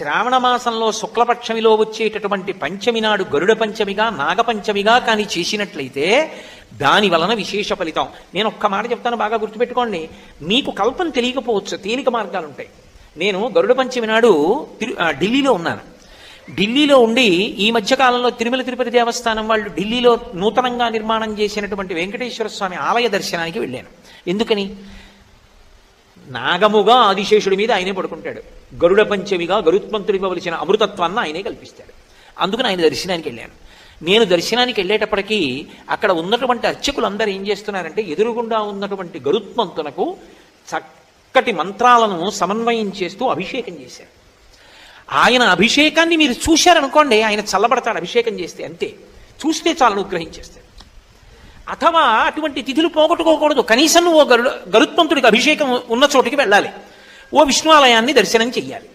శ్రావణ మాసంలో శుక్లపక్షమిలో వచ్చేటటువంటి పంచమి నాడు గరుడ పంచమిగా నాగపంచమిగా కానీ చేసినట్లయితే దాని వలన విశేష ఫలితం. నేను ఒక్క మాట చెప్తాను, బాగా గుర్తుపెట్టుకోండి. మీకు కల్పన తెలియకపోవచ్చు, తేలిక మార్గాలు ఉంటాయి. నేను గరుడ పంచమి నాడు ఢిల్లీలో ఉన్నాను. ఢిల్లీలో ఉండి ఈ మధ్యకాలంలో తిరుమల తిరుపతి దేవస్థానం వాళ్ళు ఢిల్లీలో నూతనంగా నిర్మాణం చేసినటువంటి వెంకటేశ్వర స్వామి ఆలయ దర్శనానికి వెళ్ళాను. ఎందుకని? నాగముగా ఆదిశేషుడి మీద ఆయనే పడుకుంటాడు, గరుడ పంచమిగా గరుత్మంతుడు ఇవ్వవలసిన అమృతత్వాన్ని ఆయనే కల్పిస్తాడు. అందుకని ఆయన దర్శనానికి వెళ్ళాను. నేను దర్శనానికి వెళ్ళేటప్పటికీ అక్కడ ఉన్నటువంటి అర్చకులందరూ ఏం చేస్తున్నారంటే, ఎదురుగుండా ఉన్నటువంటి గరుత్మంతునకు చక్కటి మంత్రాలను సమన్వయం చేస్తూ అభిషేకం చేశారు. ఆయన అభిషేకాన్ని మీరు చూశారనుకోండి, ఆయన చల్లబడతాడు అభిషేకం చేస్తే, అంతే. చూస్తే చాలు అనుగ్రహించేస్తాడు. అథవా అటువంటి తిథులు పోగొట్టుకోకూడదు. కనీసం ఓ గరుత్మంతుడికి అభిషేకం ఉన్న చోటికి వెళ్ళాలి, ఓ విష్ణు ఆలయాన్ని దర్శనం చెయ్యాలి.